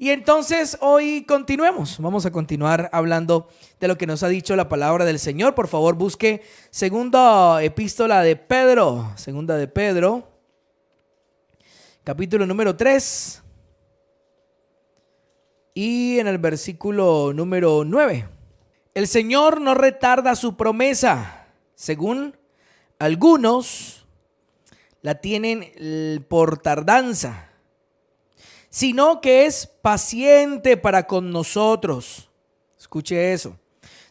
Y entonces hoy vamos a continuar hablando de lo que nos ha dicho la palabra del Señor. Por favor, busque segunda epístola de Pedro, segunda de Pedro, capítulo número 3 y en el versículo número 9. El Señor no retarda su promesa, según algunos la tienen por tardanza, sino que es paciente para con nosotros. Escuche eso.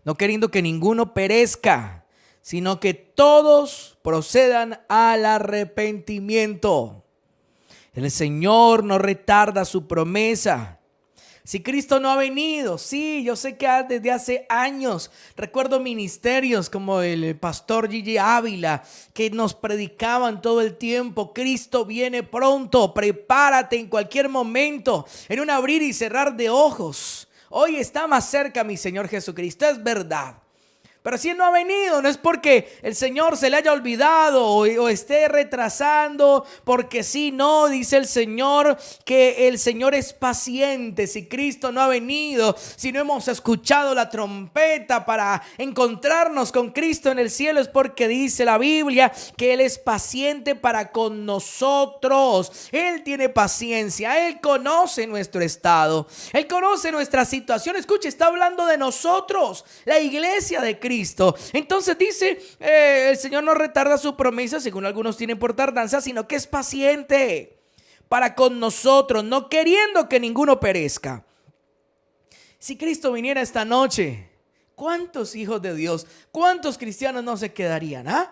No queriendo que ninguno perezca, sino que todos procedan al arrepentimiento. El Señor no retarda su promesa. Si Cristo no ha venido, sí, yo sé que desde hace años recuerdo ministerios como el pastor Gigi Ávila que nos predicaban todo el tiempo: Cristo viene pronto, prepárate en cualquier momento, en un abrir y cerrar de ojos. Hoy está más cerca mi Señor Jesucristo, es verdad. Pero si Él no ha venido, no es porque el Señor se le haya olvidado o esté retrasando, porque sí, no, dice el Señor que el Señor es paciente. Si Cristo no ha venido, si no hemos escuchado la trompeta para encontrarnos con Cristo en el cielo, es porque dice la Biblia que Él es paciente para con nosotros. Él tiene paciencia, Él conoce nuestro estado, Él conoce nuestra situación. Escuche, está hablando de nosotros, la iglesia de Cristo. Entonces dice, el Señor no retarda su promesa, según algunos tienen por tardanza, sino que es paciente para con nosotros, no queriendo que ninguno perezca. Si Cristo viniera esta noche, ¿cuántos hijos de Dios, cuántos cristianos no se quedarían?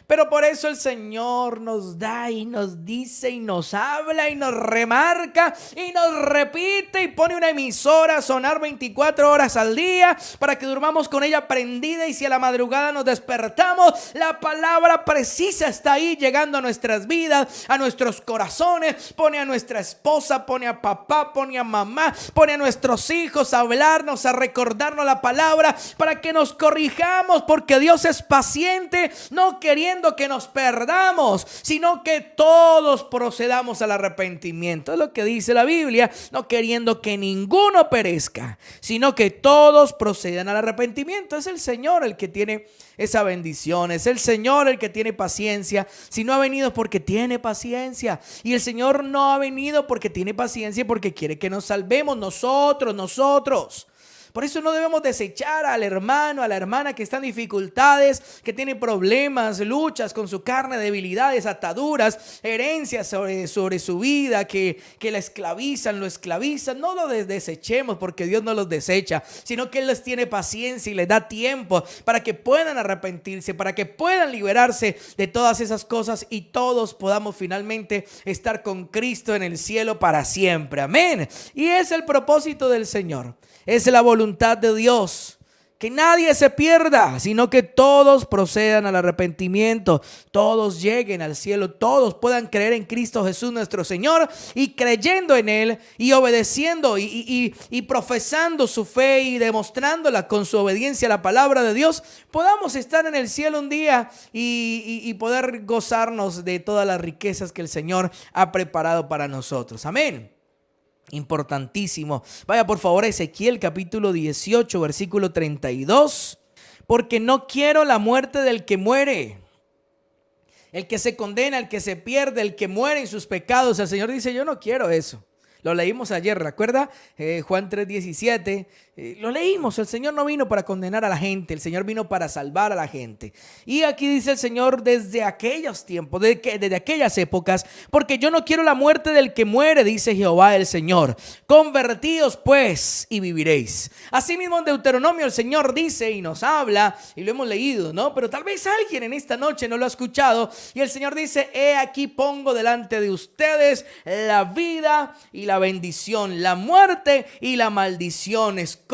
Pero por eso el Señor nos da y nos dice y nos habla y nos remarca y nos repite y pone una emisora a sonar 24 horas al día para que durmamos con ella prendida, y si a la madrugada nos despertamos, la palabra precisa está ahí llegando a nuestras vidas, a nuestros corazones. Pone a nuestra esposa, pone a papá, pone a mamá, pone a nuestros hijos a hablarnos, a recordarnos la palabra para que nos corrijamos, porque Dios es paciente, no queriendo que nos perdamos, sino que todos procedamos al arrepentimiento. Es lo que dice la Biblia, no queriendo que ninguno perezca, sino que todos procedan al arrepentimiento. Es el Señor el que tiene esa bendición, es el Señor el que tiene paciencia. Si no ha venido, porque tiene paciencia, y el Señor no ha venido porque tiene paciencia, porque quiere que nos salvemos nosotros. Por eso no debemos desechar al hermano, a la hermana que está en dificultades, que tiene problemas, luchas con su carne, debilidades, ataduras, herencias sobre su vida, que la esclavizan, lo esclavizan. No lo desechemos, porque Dios no los desecha, sino que Él les tiene paciencia y les da tiempo para que puedan arrepentirse, para que puedan liberarse de todas esas cosas y todos podamos finalmente estar con Cristo en el cielo para siempre. Amén. Y es el propósito del Señor. Es la voluntad de Dios, que nadie se pierda, sino que todos procedan al arrepentimiento, todos lleguen al cielo, todos puedan creer en Cristo Jesús nuestro Señor, y creyendo en Él y obedeciendo y profesando su fe y demostrándola con su obediencia a la palabra de Dios, podamos estar en el cielo un día y poder gozarnos de todas las riquezas que el Señor ha preparado para nosotros. Amén. Importantísimo. Vaya por favor a Ezequiel capítulo 18 versículo 32. Porque no quiero la muerte del que muere, el que se condena, el que se pierde, el que muere en sus pecados. El Señor dice: yo no quiero eso. Lo leímos ayer, ¿recuerda? Juan 3:17. Lo leímos. El Señor no vino para condenar a la gente, el Señor vino para salvar a la gente. Y aquí dice el Señor: desde aquellos tiempos, desde aquellas épocas, porque yo no quiero la muerte del que muere, dice Jehová el Señor. Convertíos pues y viviréis. Asimismo en Deuteronomio el Señor dice y nos habla, y lo hemos leído, ¿no? Pero tal vez alguien en esta noche no lo ha escuchado, y el Señor dice: he aquí pongo delante de ustedes la vida y la bendición, la muerte y la maldición. Escoge.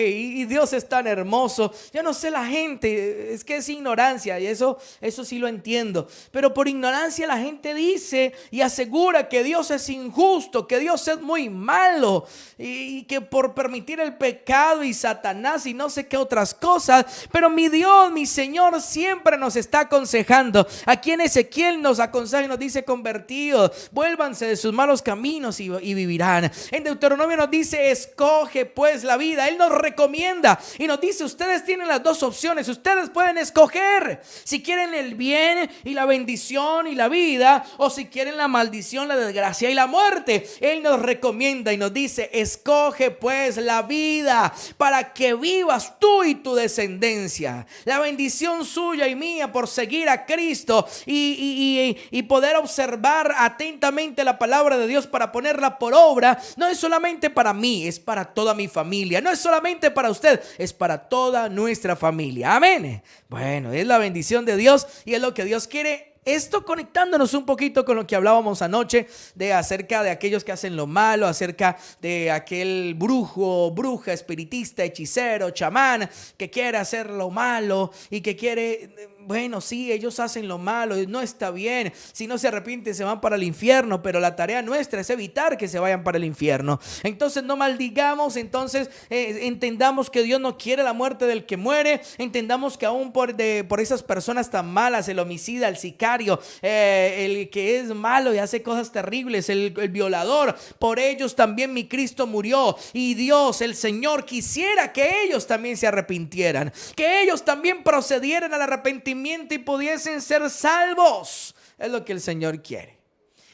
Y Dios es tan hermoso. Yo no sé, la gente, es que es ignorancia, y eso sí lo entiendo, pero por ignorancia la gente dice y asegura que Dios es injusto, que Dios es muy malo, y que por permitir el pecado y Satanás y no sé qué otras cosas. Pero mi Dios, mi Señor siempre nos está aconsejando. Aquí en Ezequiel nos aconseja y nos dice: convertidos, vuélvanse de sus malos caminos y vivirán. vivirán. En Deuteronomio nos dice, escoge pues la vida. Él nos recomienda y nos dice, ustedes tienen las dos opciones. Ustedes pueden escoger si quieren el bien y la bendición y la vida, o si quieren la maldición, la desgracia y la muerte. Él nos recomienda y nos dice, escoge pues la vida para que vivas tú y tu descendencia. La bendición suya y mía por seguir a Cristo y poder observar atentamente la palabra de Dios para ponerla por obra, no es solamente para mí, es para toda mi familia. No es solamente para usted, es para toda nuestra familia. Amén. Bueno, es la bendición de Dios y es lo que Dios quiere. Esto conectándonos un poquito con lo que hablábamos anoche de acerca de aquellos que hacen lo malo, acerca de aquel brujo, bruja, espiritista, hechicero, chamán que quiere hacer lo malo y que quiere, bueno, sí, ellos hacen lo malo, no está bien. Si no se arrepienten se van para el infierno, pero la tarea nuestra es evitar que se vayan para el infierno. Entonces no maldigamos, entonces entendamos que Dios no quiere la muerte del que muere. Entendamos que aún por esas personas tan malas, el homicida, el sicario, el que es malo y hace cosas terribles, el violador, por ellos también mi Cristo murió. Y Dios, el Señor, quisiera que ellos también se arrepintieran, que ellos también procedieran al arrepentimiento y pudiesen ser salvos. Es lo que el Señor quiere,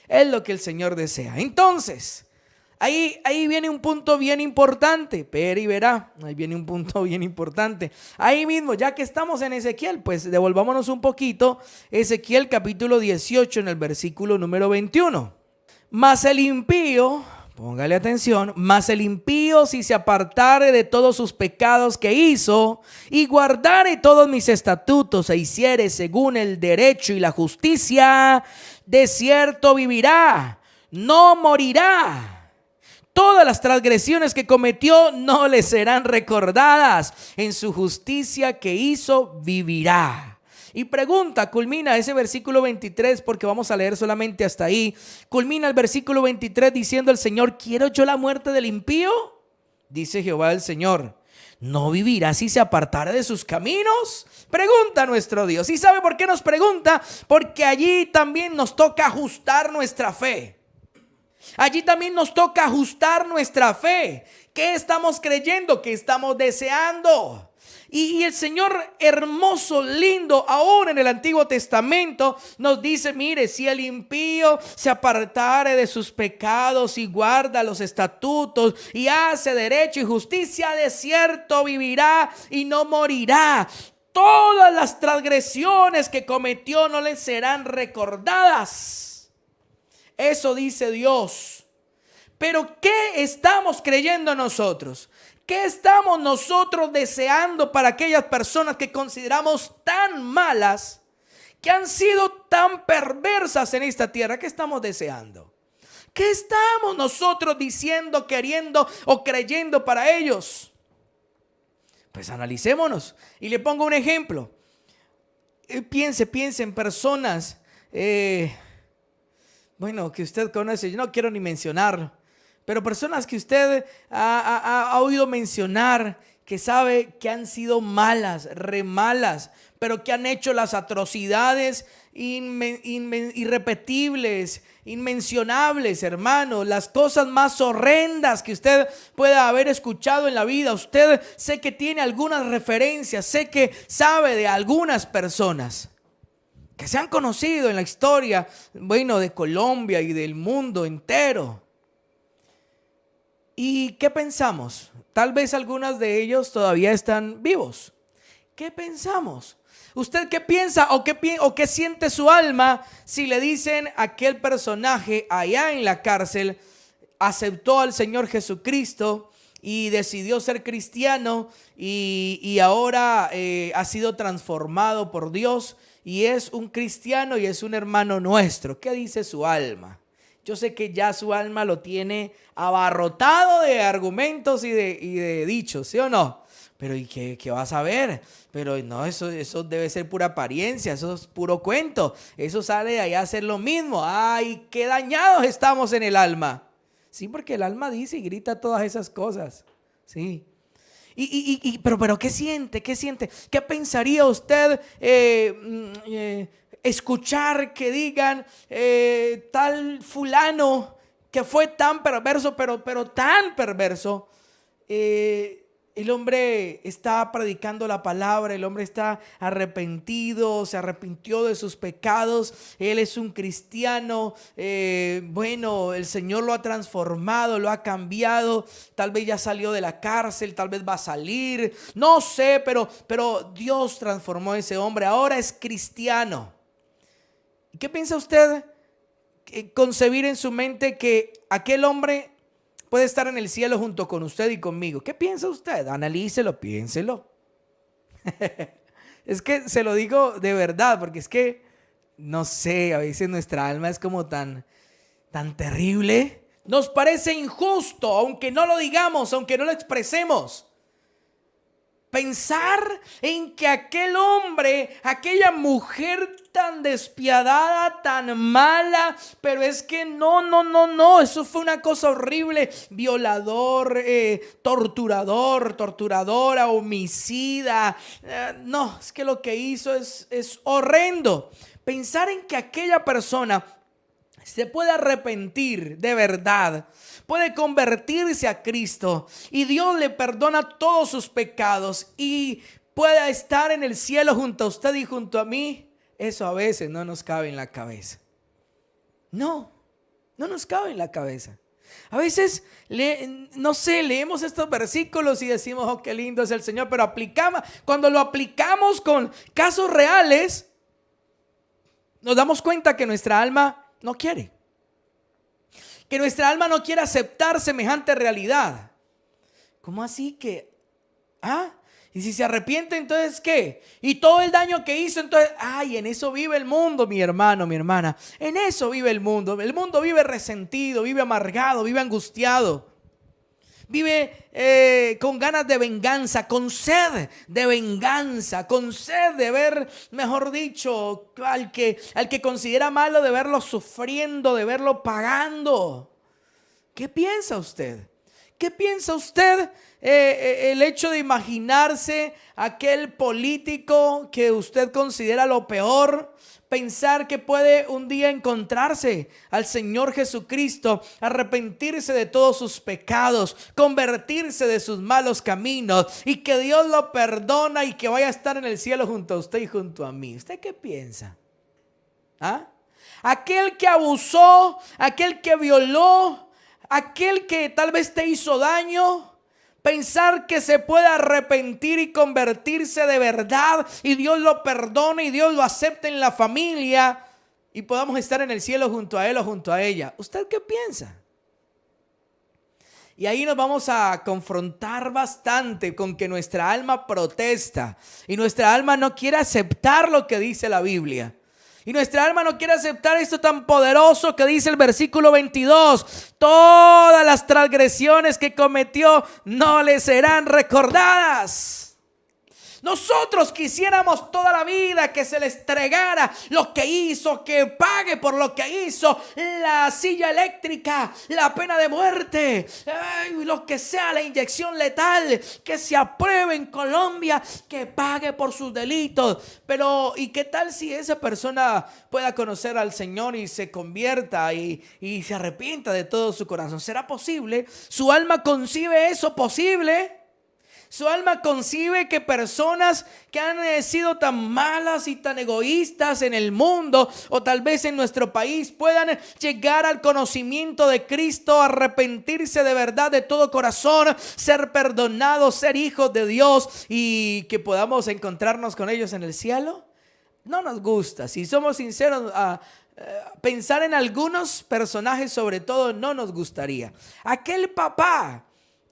es lo que el Señor desea. Entonces ahí viene un punto bien importante. Pero y verá, ahí viene un punto bien importante. Ahí mismo, ya que estamos en Ezequiel, pues devolvámonos un poquito. Ezequiel capítulo 18 en el versículo número 21. Mas el impío, póngale atención, mas el impío, si se apartare de todos sus pecados que hizo y guardare todos mis estatutos e hiciere según el derecho y la justicia, de cierto vivirá, no morirá. Todas las transgresiones que cometió no le serán recordadas. En su justicia que hizo vivirá. Y pregunta, culmina ese versículo 23, porque vamos a leer solamente hasta ahí. Culmina el versículo 23 diciendo el Señor, ¿quiero yo la muerte del impío? Dice Jehová el Señor, ¿no vivirá si se apartare de sus caminos? Pregunta nuestro Dios. ¿Y sabe por qué nos pregunta? Porque allí también nos toca ajustar nuestra fe. Allí también nos toca ajustar nuestra fe. ¿Qué estamos creyendo? ¿Qué estamos deseando? Y el Señor hermoso, lindo, aún en el Antiguo Testamento nos dice, mire, si el impío se apartare de sus pecados y guarda los estatutos y hace derecho y justicia, de cierto vivirá y no morirá. Todas las transgresiones que cometió no le serán recordadas. Eso dice Dios. Pero ¿qué estamos creyendo nosotros? ¿Qué estamos nosotros deseando para aquellas personas que consideramos tan malas, que han sido tan perversas en esta tierra? ¿Qué estamos deseando? ¿Qué estamos nosotros diciendo, queriendo o creyendo para ellos? Pues analicémonos. Y le pongo un ejemplo. Piense en personas bueno, que usted conoce, yo no quiero ni mencionar, pero personas que usted ha oído mencionar, que sabe que han sido malas, re malas, pero que han hecho las atrocidades irrepetibles, inmencionables, hermano, las cosas más horrendas que usted pueda haber escuchado en la vida. Usted sé que tiene algunas referencias, sé que sabe de algunas personas que se han conocido en la historia, bueno, de Colombia y del mundo entero. ¿Y qué pensamos? Tal vez algunas de ellos todavía están vivos. ¿Qué pensamos? ¿Usted qué piensa o qué siente su alma si le dicen aquel personaje allá en la cárcel aceptó al Señor Jesucristo y decidió ser cristiano y ahora ha sido transformado por Dios y es un cristiano y es un hermano nuestro? ¿Qué dice su alma? Yo sé que ya su alma lo tiene abarrotado de argumentos y de dichos, ¿sí o no? Pero ¿y qué vas a ver? Pero no, eso debe ser pura apariencia, eso es puro cuento. Eso sale de allá a hacer lo mismo. ¡Ay, qué dañados estamos en el alma! Sí, porque el alma dice y grita todas esas cosas. Sí. Pero ¿qué siente? ¿Qué siente? ¿Qué pensaría usted escuchar que digan tal fulano que fue tan perverso, pero tan perverso. El hombre está predicando la palabra, el hombre está arrepentido, se arrepintió de sus pecados, él es un cristiano, bueno, el Señor lo ha transformado, lo ha cambiado, tal vez ya salió de la cárcel, tal vez va a salir, no sé, pero Dios transformó a ese hombre, ahora es cristiano. ¿Y qué piensa usted concebir en su mente que aquel hombre puede estar en el cielo junto con usted y conmigo? ¿Qué piensa usted? Analícelo, piénselo. Es que se lo digo de verdad, porque es que, no sé, a veces nuestra alma es como tan terrible. Nos parece injusto, aunque no lo digamos, aunque no lo expresemos. Pensar en que aquel hombre, aquella mujer tan despiadada, tan mala, pero es que no, eso fue una cosa horrible, violador, torturadora, homicida, no, es que lo que hizo es horrendo. Pensar en que aquella persona se puede arrepentir de verdad, puede convertirse a Cristo y Dios le perdona todos sus pecados y pueda estar en el cielo junto a usted y junto a mí, eso a veces no nos cabe en la cabeza. No nos cabe en la cabeza. A veces, no sé, leemos estos versículos y decimos, oh, qué lindo es el Señor, pero cuando lo aplicamos con casos reales, nos damos cuenta que nuestra alma no quiere. Que nuestra alma no quiere aceptar semejante realidad. ¿Cómo así que? Y si se arrepiente, entonces ¿qué? Y todo el daño que hizo, entonces, en eso vive el mundo, mi hermano, mi hermana. En eso vive el mundo. El mundo vive resentido, vive amargado, vive angustiado. Vive con ganas de venganza, con sed de venganza, con sed de ver, mejor dicho, al que considera malo, de verlo sufriendo, de verlo pagando. ¿Qué piensa usted? ¿Qué piensa usted el hecho de imaginarse aquel político que usted considera lo peor? Pensar que puede un día encontrarse al Señor Jesucristo, arrepentirse de todos sus pecados, convertirse de sus malos caminos y que Dios lo perdona y que vaya a estar en el cielo junto a usted y junto a mí. ¿Usted qué piensa? Aquel que abusó, aquel que violó, aquel que tal vez te hizo daño. Pensar que se puede arrepentir y convertirse de verdad y Dios lo perdone y Dios lo acepte en la familia y podamos estar en el cielo junto a él o junto a ella. ¿Usted qué piensa? Y ahí nos vamos a confrontar bastante con que nuestra alma protesta y nuestra alma no quiere aceptar lo que dice la Biblia. Y nuestra alma no quiere aceptar esto tan poderoso que dice el versículo 22. Todas las transgresiones que cometió no le serán recordadas. Nosotros quisiéramos toda la vida que se le entregara lo que hizo, que pague por lo que hizo, la silla eléctrica, la pena de muerte, lo que sea, la inyección letal, que se apruebe en Colombia, que pague por sus delitos. Pero ¿y qué tal si esa persona pueda conocer al Señor y se convierta y se arrepienta de todo su corazón? ¿Será posible? ¿Su alma concibe eso posible? Su alma concibe que personas que han sido tan malas y tan egoístas en el mundo o tal vez en nuestro país puedan llegar al conocimiento de Cristo, arrepentirse de verdad de todo corazón, ser perdonados, ser hijos de Dios y que podamos encontrarnos con ellos en el cielo. No nos gusta, si somos sinceros, pensar en algunos personajes sobre todo no nos gustaría. Aquel papá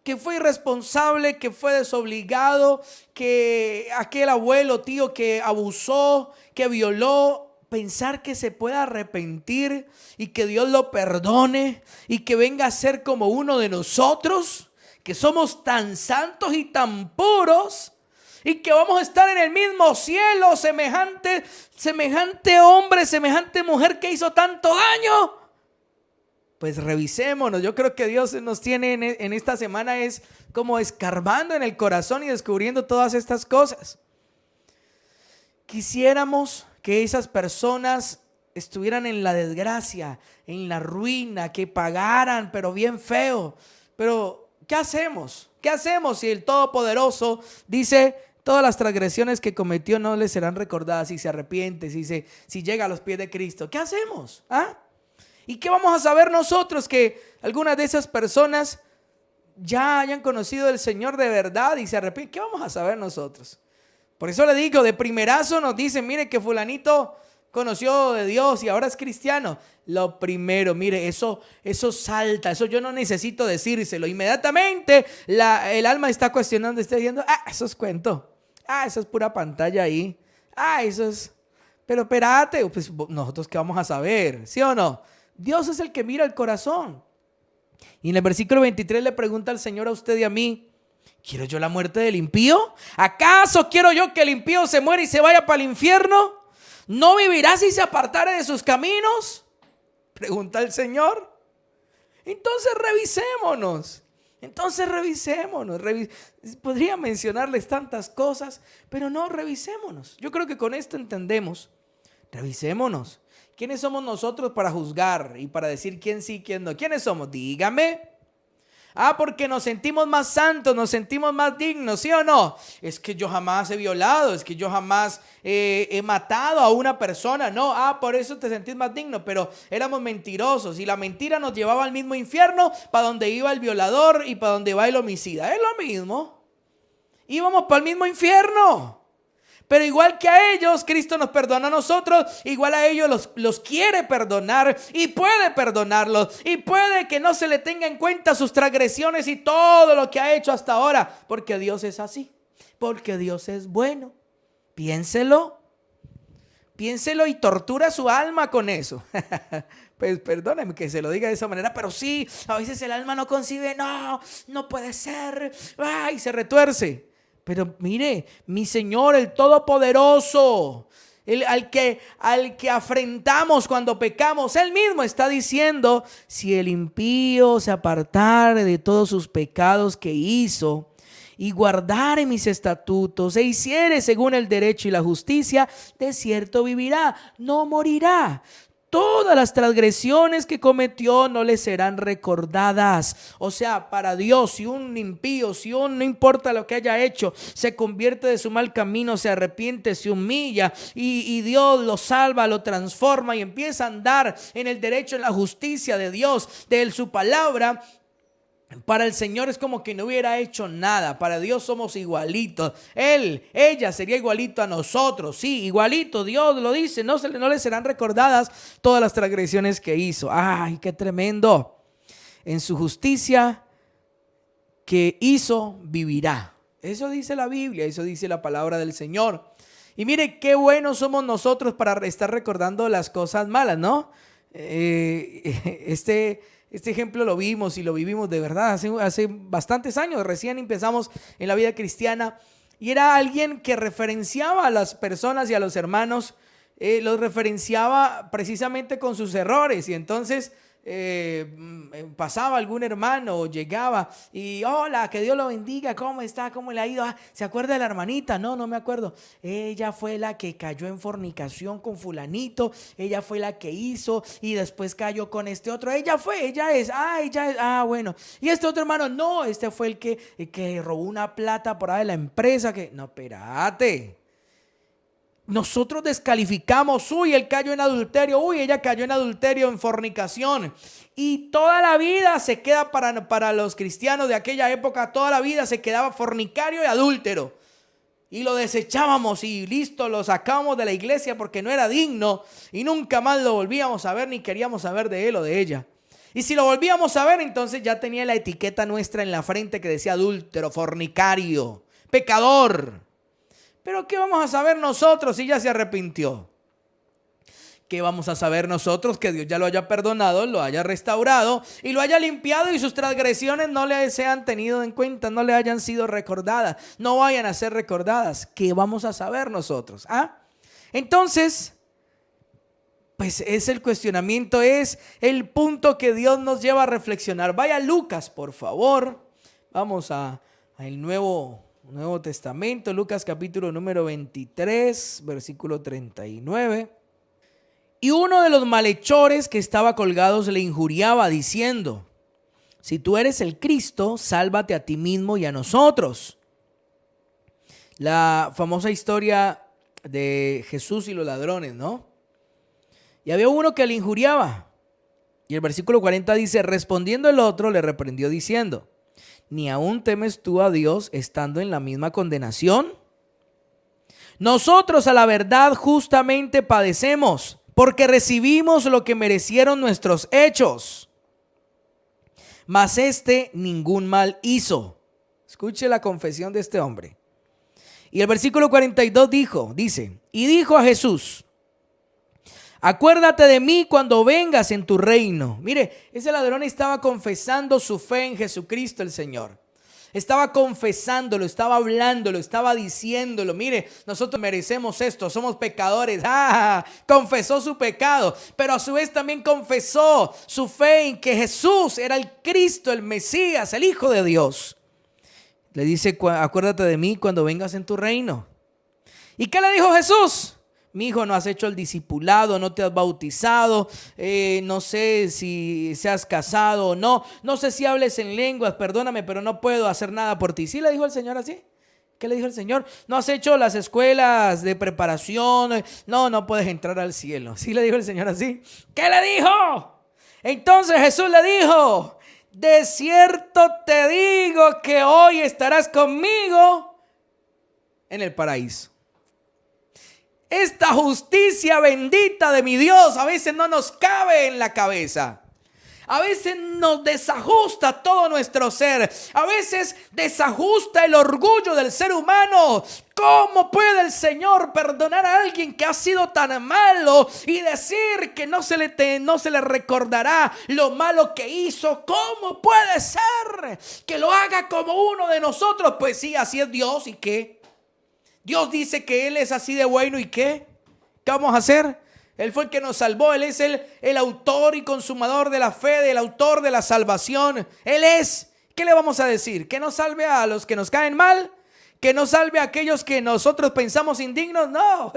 que fue irresponsable, que fue desobligado, que aquel abuelo, tío que abusó, que violó, pensar que se pueda arrepentir y que Dios lo perdone y que venga a ser como uno de nosotros, que somos tan santos y tan puros y que vamos a estar en el mismo cielo, semejante hombre, semejante mujer que hizo tanto daño. Pues revisémonos. Yo creo que Dios nos tiene en esta semana es como escarbando en el corazón y descubriendo todas estas cosas. Quisiéramos que esas personas estuvieran en la desgracia, en la ruina, que pagaran, pero bien feo. Pero, ¿qué hacemos? ¿Qué hacemos si el Todopoderoso dice: todas las transgresiones que cometió no le serán recordadas si se arrepiente, si llega a los pies de Cristo? ¿Qué hacemos? ¿Ah? ¿Y qué vamos a saber nosotros que algunas de esas personas ya hayan conocido al Señor de verdad y se arrepienten? ¿Qué vamos a saber nosotros? Por eso le digo, de primerazo nos dicen: mire que fulanito conoció de Dios y ahora es cristiano. Lo primero, mire, eso salta, eso yo no necesito decírselo. Inmediatamente el alma está cuestionando, está diciendo: eso es cuento, eso es pura pantalla ahí, eso es... Pero espérate, pues nosotros qué vamos a saber, ¿sí o no? Dios es el que mira el corazón. Y en el versículo 23 le pregunta al Señor a usted y a mí: ¿quiero yo la muerte del impío? ¿Acaso quiero yo que el impío se muera y se vaya para el infierno? ¿No vivirá si se apartare de sus caminos?, pregunta el Señor. Entonces revisémonos. Podría mencionarles tantas cosas, pero no, revisémonos. Yo creo que con esto entendemos. Revisémonos. ¿Quiénes somos nosotros para juzgar y para decir quién sí, quién no? ¿Quiénes somos? Dígame. Porque nos sentimos más santos, nos sentimos más dignos, ¿sí o no? Es que yo jamás he violado, es que yo jamás he matado a una persona. No, por eso te sentís más digno, pero éramos mentirosos y la mentira nos llevaba al mismo infierno, para donde iba el violador y para donde va el homicida. Es lo mismo. Íbamos para el mismo infierno. Pero igual que a ellos, Cristo nos perdona a nosotros, igual a ellos los quiere perdonar y puede perdonarlos. Y puede que no se le tenga en cuenta sus transgresiones y todo lo que ha hecho hasta ahora, porque Dios es así, porque Dios es bueno. Piénselo y tortura su alma con eso. Pues perdóneme que se lo diga de esa manera, pero sí, a veces el alma no concibe, no puede ser, y se retuerce. Pero mire, mi Señor, el Todopoderoso, al que afrentamos cuando pecamos, Él mismo está diciendo: si el impío se apartare de todos sus pecados que hizo y guardare mis estatutos e hiciere según el derecho y la justicia, de cierto vivirá, no morirá. Todas las transgresiones que cometió no le serán recordadas. O sea, para Dios, si un impío, no importa lo que haya hecho, se convierte de su mal camino, se arrepiente, se humilla y Dios lo salva, lo transforma y empieza a andar en el derecho, en la justicia de Dios, de su palabra, para el Señor es como que no hubiera hecho nada. Para Dios somos igualitos. Ella sería igualito a nosotros. Sí, igualito. Dios lo dice. No le serán recordadas todas las transgresiones que hizo. ¡Ay, qué tremendo! En su justicia que hizo, vivirá. Eso dice la Biblia. Eso dice la palabra del Señor. Y mire qué buenos somos nosotros para estar recordando las cosas malas, ¿no? Este ejemplo lo vimos y lo vivimos de verdad hace bastantes años. Recién empezamos en la vida cristiana y era alguien que referenciaba a las personas y a los hermanos, los referenciaba precisamente con sus errores. Y entonces pasaba algún hermano, llegaba y: hola, que Dios lo bendiga, ¿cómo está? ¿Cómo le ha ido? ¿Se acuerda de la hermanita? No me acuerdo. Ella fue la que cayó en fornicación con fulanito, ella fue la que hizo y después cayó con este otro. Ella es, bueno. Y este otro hermano, no, este fue el que robó una plata por ahí de la empresa. No, espérate. Nosotros descalificamos: él cayó en adulterio, ella cayó en adulterio, en fornicación. Y toda la vida se queda para los cristianos de aquella época, toda la vida se quedaba fornicario y adúltero. Y lo desechábamos y listo, lo sacábamos de la iglesia porque no era digno. Y nunca más lo volvíamos a ver ni queríamos saber de él o de ella. Y si lo volvíamos a ver, entonces ya tenía la etiqueta nuestra en la frente que decía adúltero, fornicario, pecador. Pero ¿qué vamos a saber nosotros si ya se arrepintió? ¿Qué vamos a saber nosotros? Que Dios ya lo haya perdonado, lo haya restaurado y lo haya limpiado y sus transgresiones no le sean tenido en cuenta, no le hayan sido recordadas, no vayan a ser recordadas. ¿Qué vamos a saber nosotros? Entonces, pues es el cuestionamiento, es el punto que Dios nos lleva a reflexionar. Vaya a Lucas, por favor. Vamos al Nuevo Testamento, Lucas capítulo número 23, versículo 39. Y uno de los malhechores que estaba colgados le injuriaba diciendo: si tú eres el Cristo, sálvate a ti mismo y a nosotros. La famosa historia de Jesús y los ladrones, ¿no? Y había uno que le injuriaba. Y el versículo 40 dice: respondiendo el otro le reprendió diciendo: ¿ni aún temes tú a Dios estando en la misma condenación? Nosotros a la verdad justamente padecemos, porque recibimos lo que merecieron nuestros hechos. Mas este ningún mal hizo. Escuche la confesión de este hombre. Y el versículo 42 dice: y dijo a Jesús: acuérdate de mí cuando vengas en tu reino. Mire, ese ladrón estaba confesando su fe en Jesucristo el Señor. Estaba confesándolo, estaba hablándolo, estaba diciéndolo: mire, nosotros merecemos esto, somos pecadores. Confesó su pecado, pero a su vez también confesó su fe en que Jesús era el Cristo, el Mesías, el Hijo de Dios. Le dice: acuérdate de mí cuando vengas en tu reino. ¿Y qué le dijo Jesús? Mi hijo, no has hecho el discipulado, no te has bautizado, no sé si seas casado o no, no sé si hables en lenguas, perdóname, pero no puedo hacer nada por ti. ¿Sí le dijo el Señor así? ¿Qué le dijo el Señor? No has hecho las escuelas de preparación, no puedes entrar al cielo. ¿Sí le dijo el Señor así? ¿Qué le dijo? Entonces Jesús le dijo: de cierto te digo que hoy estarás conmigo en el paraíso. Esta justicia bendita de mi Dios a veces no nos cabe en la cabeza. A veces nos desajusta todo nuestro ser. A veces desajusta el orgullo del ser humano. ¿Cómo puede el Señor perdonar a alguien que ha sido tan malo y decir que no se le recordará lo malo que hizo? ¿Cómo puede ser que lo haga como uno de nosotros? Pues sí, así es Dios. ¿Y qué? Dios dice que Él es así de bueno. ¿Y qué? ¿Qué vamos a hacer? Él fue el que nos salvó. Él es el autor y consumador de la fe, el autor de la salvación. Él es. ¿Qué le vamos a decir? ¿Que no salve a los que nos caen mal? ¿Que no salve a aquellos que nosotros pensamos indignos? No.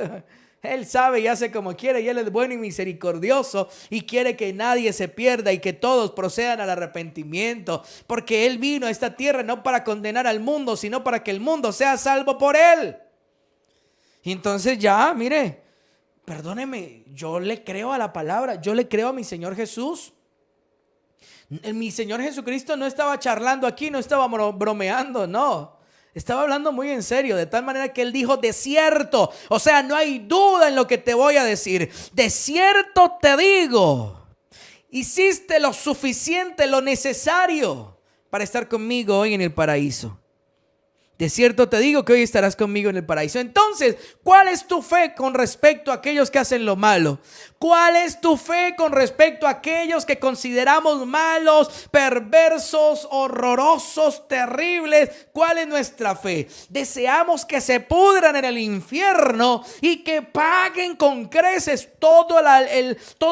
Él sabe y hace como quiere, y Él es bueno y misericordioso y quiere que nadie se pierda y que todos procedan al arrepentimiento, porque Él vino a esta tierra no para condenar al mundo, sino para que el mundo sea salvo por Él. Y entonces ya, mire, perdóneme, yo le creo a la palabra, yo le creo a mi Señor Jesús. Mi Señor Jesucristo no estaba charlando aquí, no estaba bromeando, no. Estaba hablando muy en serio, de tal manera que Él dijo: de cierto, o sea, no hay duda en lo que te voy a decir. De cierto te digo, hiciste lo suficiente, lo necesario para estar conmigo hoy en el paraíso. De cierto te digo que hoy estarás conmigo en el paraíso. Entonces, ¿cuál es tu fe con respecto a aquellos que hacen lo malo? ¿Cuál es tu fe con respecto a aquellos que consideramos malos, perversos, horrorosos, terribles? ¿Cuál es nuestra fe? ¿Deseamos que se pudran en el infierno y que paguen con creces todo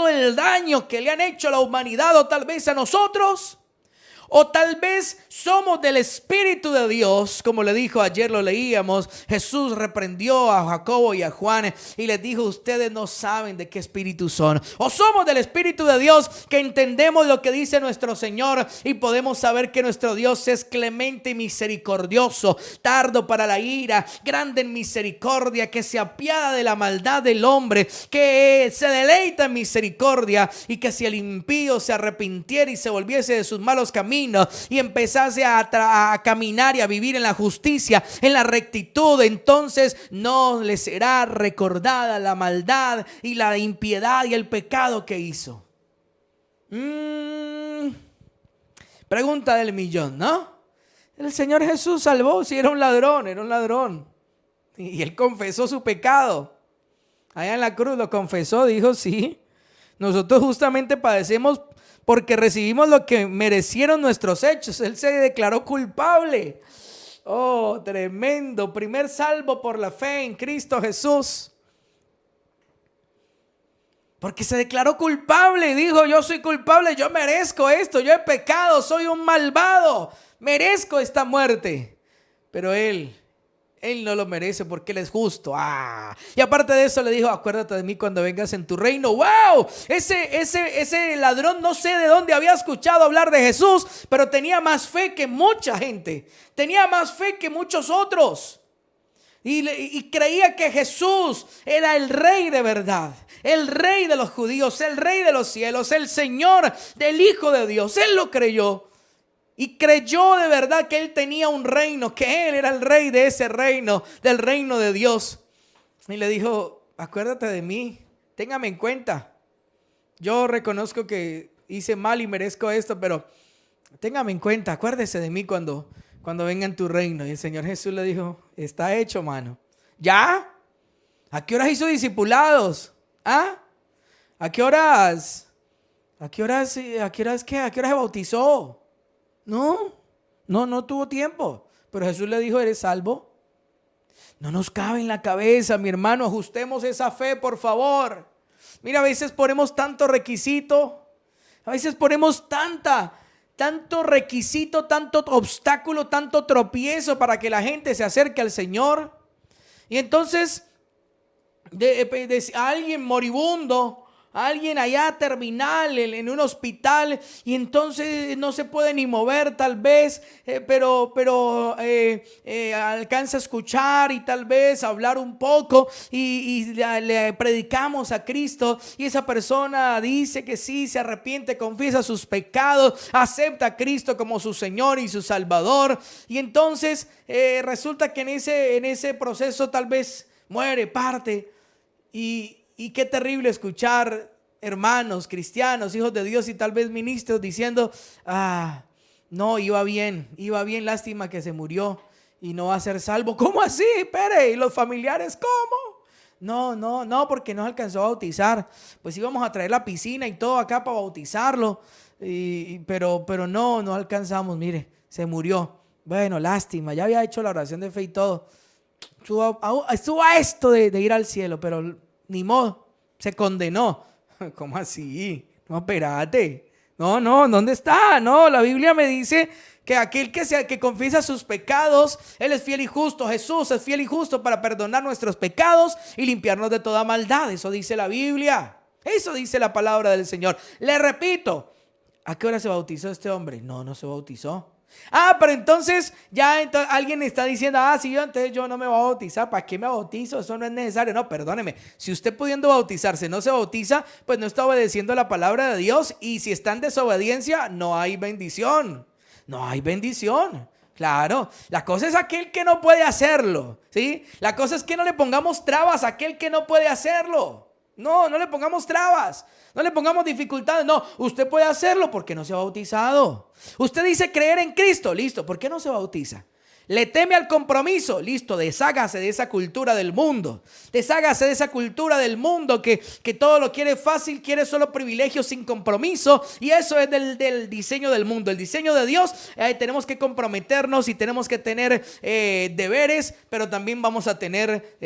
el daño que le han hecho a la humanidad o tal vez a nosotros? O tal vez somos del Espíritu de Dios, como le dijo ayer, lo leíamos. Jesús reprendió a Jacobo y a Juan y les dijo: ustedes no saben de qué espíritu son. O somos del Espíritu de Dios, que entendemos lo que dice nuestro Señor y podemos saber que nuestro Dios es clemente y misericordioso, tardo para la ira, grande en misericordia, que se apiada de la maldad del hombre, que se deleita en misericordia, y que si el impío se arrepintiera y se volviese de sus malos caminos y empezase a caminar y a vivir en la justicia, en la rectitud, entonces no le será recordada la maldad y la impiedad y el pecado que hizo. Pregunta del millón, ¿no? El Señor Jesús salvó, si era un ladrón. Y Él confesó su pecado. Allá en la cruz lo confesó, dijo: sí, nosotros justamente padecemos porque recibimos lo que merecieron nuestros hechos. Él se declaró culpable. Oh, tremendo. Primer salvo por la fe en Cristo Jesús. Porque se declaró culpable y dijo: yo soy culpable, yo merezco esto, yo he pecado, soy un malvado, merezco esta muerte. Pero Él Él no lo merece porque Él es justo. Y aparte de eso le dijo, acuérdate de mí cuando vengas en tu reino. ¡Wow! Ese ladrón no sé de dónde había escuchado hablar de Jesús, pero tenía más fe que mucha gente. Tenía más fe que muchos otros. Y creía que Jesús era el rey de verdad, el rey de los judíos, el rey de los cielos, el Señor del Hijo de Dios. Él lo creyó. Y creyó de verdad que él tenía un reino, que él era el rey de ese reino, del reino de Dios. Y le dijo, acuérdate de mí, téngame en cuenta. Yo reconozco que hice mal y merezco esto, pero téngame en cuenta, acuérdese de mí cuando venga en tu reino. Y el Señor Jesús le dijo, está hecho, mano. ¿Ya? ¿A qué horas hizo discipulados? ¿A qué horas se bautizó? No tuvo tiempo. Pero Jesús le dijo, ¿eres salvo? No nos cabe en la cabeza, mi hermano. Ajustemos esa fe, por favor. Mira, a veces ponemos tanto requisito. A veces ponemos tanto requisito, tanto obstáculo, tanto tropiezo para que la gente se acerque al Señor. Y entonces, a alguien moribundo, alguien allá terminal en un hospital, y entonces no se puede ni mover tal vez, pero alcanza a escuchar y tal vez hablar un poco, y le predicamos a Cristo, y esa persona dice que sí, se arrepiente, confiesa sus pecados, acepta a Cristo como su Señor y su Salvador, y entonces resulta que en ese proceso tal vez muere, parte. Y qué terrible escuchar hermanos cristianos, hijos de Dios y tal vez ministros diciendo, no, iba bien, lástima que se murió y no va a ser salvo. ¿Cómo así? Espere, ¿y los familiares cómo? No, porque no alcanzó a bautizar. Pues íbamos a traer la piscina y todo acá para bautizarlo, pero no alcanzamos, mire, se murió. Bueno, lástima, ya había hecho la oración de fe y todo. Estuvo a esto de ir al cielo, pero ni modo, se condenó. ¿Cómo así? No, espérate. No, ¿dónde está? No, la Biblia me dice que aquel que confiesa sus pecados, Él es fiel y justo. Jesús es fiel y justo para perdonar nuestros pecados y limpiarnos de toda maldad. Eso dice la Biblia. Eso dice la palabra del Señor. Le repito, ¿a qué hora se bautizó este hombre? No se bautizó. Pero entonces alguien está diciendo, sí, entonces yo no me voy a bautizar. ¿Para qué me bautizo? Eso no es necesario. No, perdóneme, si usted pudiendo bautizarse no se bautiza, pues no está obedeciendo la palabra de Dios. Y si está en desobediencia, no hay bendición. No hay bendición. Claro, la cosa es aquel que no puede hacerlo, ¿sí? La cosa es que no le pongamos trabas a aquel que no puede hacerlo. No le pongamos trabas, no le pongamos dificultades. No, usted puede hacerlo porque no se ha bautizado. Usted dice creer en Cristo, listo, ¿por qué no se bautiza? Le teme al compromiso, listo, deshágase de esa cultura del mundo. Deshágase de esa cultura del mundo que todo lo quiere fácil, quiere solo privilegios sin compromiso. Y eso es del diseño del mundo. El diseño de Dios, tenemos que comprometernos y tenemos que tener deberes, pero también vamos a tener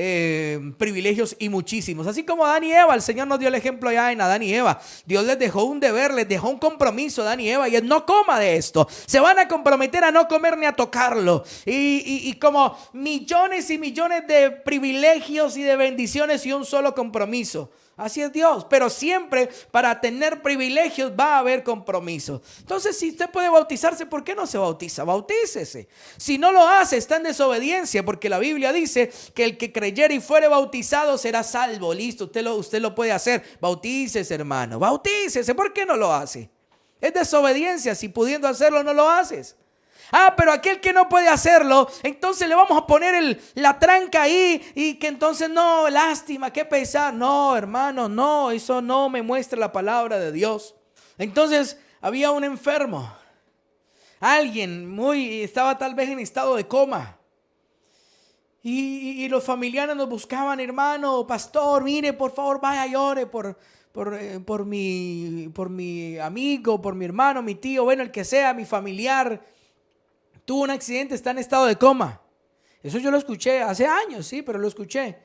privilegios y muchísimos. Así como Adán y Eva, el Señor nos dio el ejemplo ya en Adán y Eva. Dios les dejó un deber, les dejó un compromiso a Adán y Eva, y es: no coma de esto. Se van a comprometer a no comer ni a tocarlo. Y como millones y millones de privilegios y de bendiciones y un solo compromiso. Así es Dios, pero siempre para tener privilegios va a haber compromiso. Entonces, si usted puede bautizarse, ¿por qué no se bautiza? Bautícese. Si no lo hace, está en desobediencia, porque la Biblia dice que el que creyere y fuere bautizado será salvo. Listo, usted lo puede hacer. Bautícese, hermano, bautícese. ¿Por qué no lo hace? Es desobediencia. Si pudiendo hacerlo no lo haces. Pero aquel que no puede hacerlo, entonces le vamos a poner la tranca ahí, y que entonces no, lástima, qué pesar. No, hermano, no, eso no me muestra la palabra de Dios. Entonces había un enfermo, alguien estaba tal vez en estado de coma, y los familiares nos buscaban: hermano, pastor, mire, por favor, vaya y ore por mi amigo, por mi hermano, mi tío, bueno, el que sea, mi familiar. Tuvo un accidente, está en estado de coma. Eso yo lo escuché hace años, sí, pero lo escuché.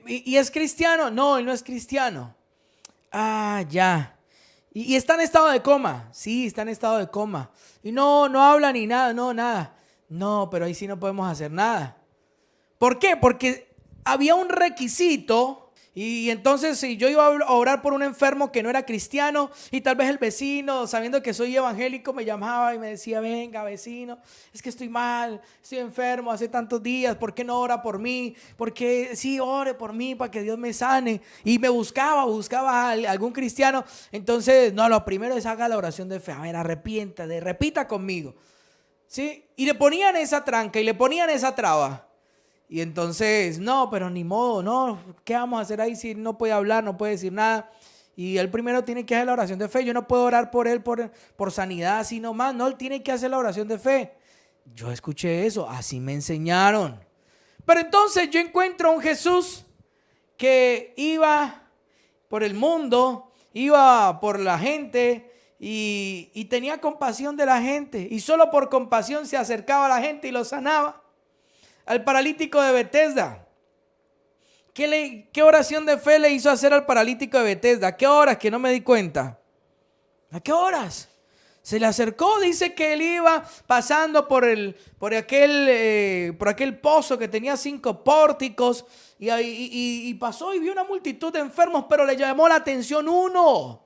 ¿Y es cristiano? No, él no es cristiano. Ya. ¿Y está en estado de coma? Sí, está en estado de coma. Y no habla ni nada, no, nada. No, pero ahí sí no podemos hacer nada. ¿Por qué? Porque había un requisito. Y entonces si yo iba a orar por un enfermo que no era cristiano y tal vez el vecino, sabiendo que soy evangélico, me llamaba y me decía: venga vecino, es que estoy mal, estoy enfermo hace tantos días, ¿por qué no ora por mí? Porque sí, ore por mí para que Dios me sane. Y me buscaba a algún cristiano. Entonces, no, lo primero es haga la oración de fe. A ver, arrepiéntate, repita conmigo, ¿sí? Y le ponían esa tranca y le ponían esa traba. Y entonces, no, pero ni modo, no, ¿qué vamos a hacer ahí si no puede hablar, no puede decir nada? Y él primero tiene que hacer la oración de fe. Yo no puedo orar por él por sanidad así nomás, no, él tiene que hacer la oración de fe. Yo escuché eso, así me enseñaron. Pero entonces yo encuentro a un Jesús que iba por el mundo, iba por la gente y tenía compasión de la gente. Y solo por compasión se acercaba a la gente y lo sanaba. Al paralítico de Betesda, ¿qué oración de fe le hizo hacer al paralítico de Betesda? ¿A qué horas? Que no me di cuenta. ¿A qué horas? Se le acercó, dice que él iba pasando por aquel pozo que tenía 5 pórticos y pasó y vio una multitud de enfermos, pero le llamó la atención uno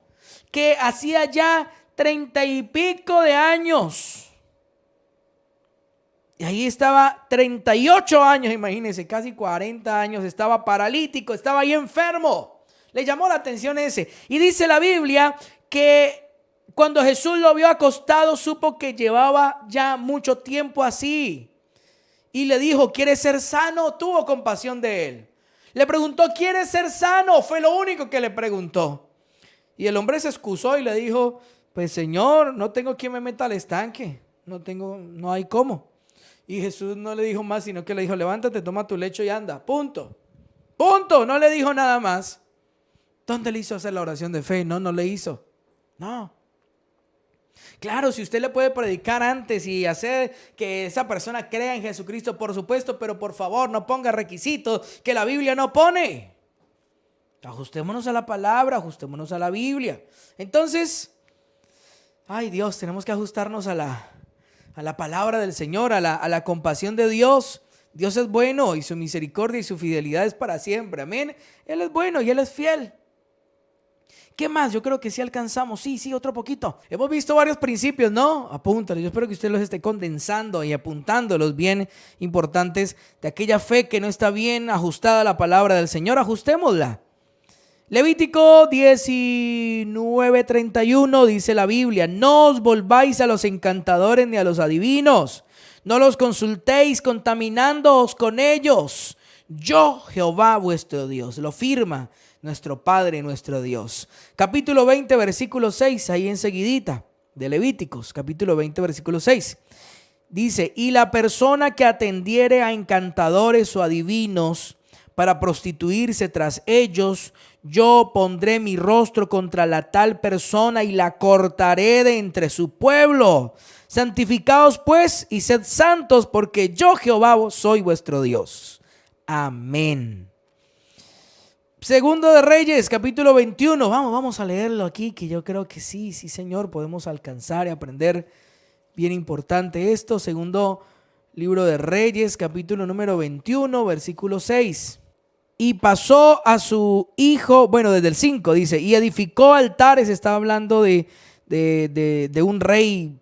que hacía ya 30 y pico de años. Y ahí estaba 38 años, imagínense, casi 40 años, estaba paralítico, estaba ahí enfermo. Le llamó la atención ese. Y dice la Biblia que cuando Jesús lo vio acostado, supo que llevaba ya mucho tiempo así. Y le dijo: ¿quieres ser sano? Tuvo compasión de él. Le preguntó: ¿quieres ser sano? Fue lo único que le preguntó. Y el hombre se excusó y le dijo: pues Señor, no tengo quien me meta al estanque. No hay cómo. Y Jesús no le dijo más, sino que le dijo: levántate, toma tu lecho y anda. Punto. Punto. No le dijo nada más. ¿Dónde le hizo hacer la oración de fe? No le hizo. No. Claro, si usted le puede predicar antes y hacer que esa persona crea en Jesucristo, por supuesto, pero por favor no ponga requisitos que la Biblia no pone. Ajustémonos a la palabra, ajustémonos a la Biblia. Entonces, ay Dios, tenemos que ajustarnos a la palabra del Señor, a la compasión de Dios. Dios es bueno y su misericordia y su fidelidad es para siempre. Amén. Él es bueno y Él es fiel. ¿Qué más? Yo creo que sí alcanzamos. Sí, otro poquito. Hemos visto varios principios, ¿no? Apúntalo. Yo espero que usted los esté condensando y apuntando los bien importantes de aquella fe que no está bien ajustada a la palabra del Señor. Ajustémosla. Levítico 19:31 dice la Biblia: no os volváis a los encantadores ni a los adivinos, no los consultéis contaminándoos con ellos. Yo, Jehová vuestro Dios, lo firma nuestro Padre, nuestro Dios. Capítulo 20, versículo 6, ahí enseguidita, de Levíticos, capítulo 20, versículo 6. Dice: y la persona que atendiere a encantadores o adivinos para prostituirse tras ellos, yo pondré mi rostro contra la tal persona y la cortaré de entre su pueblo. Santificaos pues y sed santos, porque yo Jehová soy vuestro Dios. Amén. Segundo de Reyes, capítulo 21. Vamos a leerlo aquí, que yo creo que sí, Señor, podemos alcanzar y aprender bien importante esto. Segundo libro de Reyes, capítulo número 21, versículo 6. Y pasó a su hijo, bueno, desde el 5 dice, y edificó altares. Estaba hablando de un rey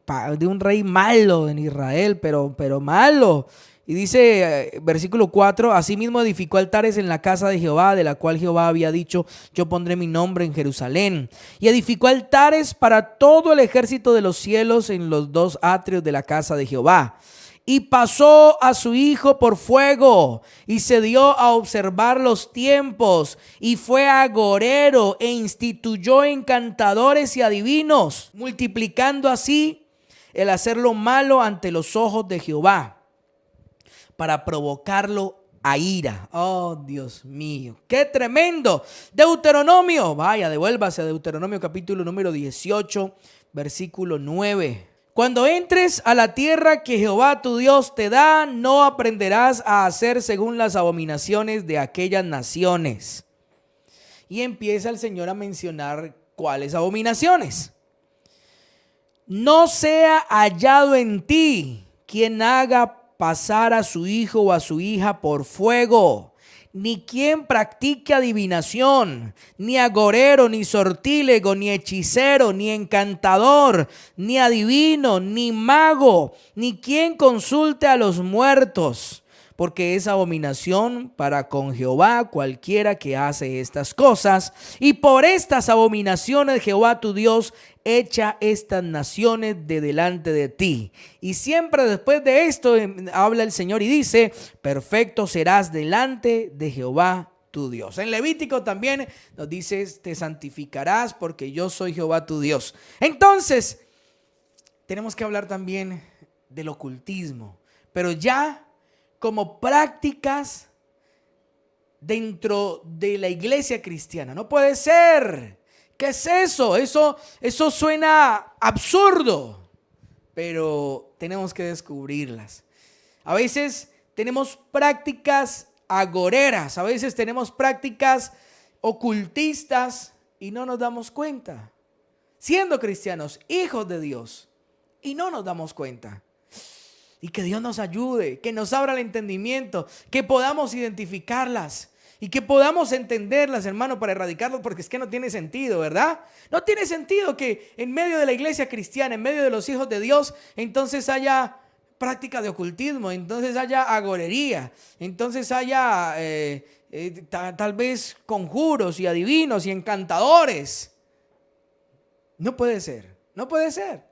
malo en Israel, pero malo. Y dice, versículo 4, asimismo edificó altares en la casa de Jehová, de la cual Jehová había dicho: yo pondré mi nombre en Jerusalén. Y edificó altares para todo el ejército de los cielos en los 2 atrios de la casa de Jehová. Y pasó a su hijo por fuego, y se dio a observar los tiempos, y fue agorero, e instituyó encantadores y adivinos, multiplicando así el hacer lo malo ante los ojos de Jehová, para provocarlo a ira. Oh, Dios mío, qué tremendo. Deuteronomio, vaya, devuélvase a Deuteronomio capítulo número 18, versículo 9. Cuando entres a la tierra que Jehová tu Dios te da, no aprenderás a hacer según las abominaciones de aquellas naciones. Y empieza el Señor a mencionar cuáles abominaciones. No sea hallado en ti quien haga pasar a su hijo o a su hija por fuego, ni quien practique adivinación, ni agorero, ni sortílego, ni hechicero, ni encantador, ni adivino, ni mago, ni quien consulte a los muertos, porque es abominación para con Jehová cualquiera que hace estas cosas. Y por estas abominaciones Jehová tu Dios echa estas naciones de delante de ti. Y siempre después de esto habla el Señor y dice: perfecto serás delante de Jehová tu Dios. En Levítico también nos dice: te santificarás porque yo soy Jehová tu Dios. Entonces, tenemos que hablar también del ocultismo, pero ya como prácticas dentro de la iglesia cristiana. No puede ser. ¿Qué es eso? Eso suena absurdo, pero tenemos que descubrirlas. A veces tenemos prácticas agoreras, a veces tenemos prácticas ocultistas y no nos damos cuenta. Siendo cristianos, hijos de Dios, y no nos damos cuenta. Y que Dios nos ayude, que nos abra el entendimiento, que podamos identificarlas y que podamos entenderlas, hermano, para erradicarlas, porque es que no tiene sentido, ¿verdad? No tiene sentido que en medio de la iglesia cristiana, en medio de los hijos de Dios, entonces haya práctica de ocultismo, entonces haya agorería, entonces haya tal vez conjuros y adivinos y encantadores. No puede ser, no puede ser.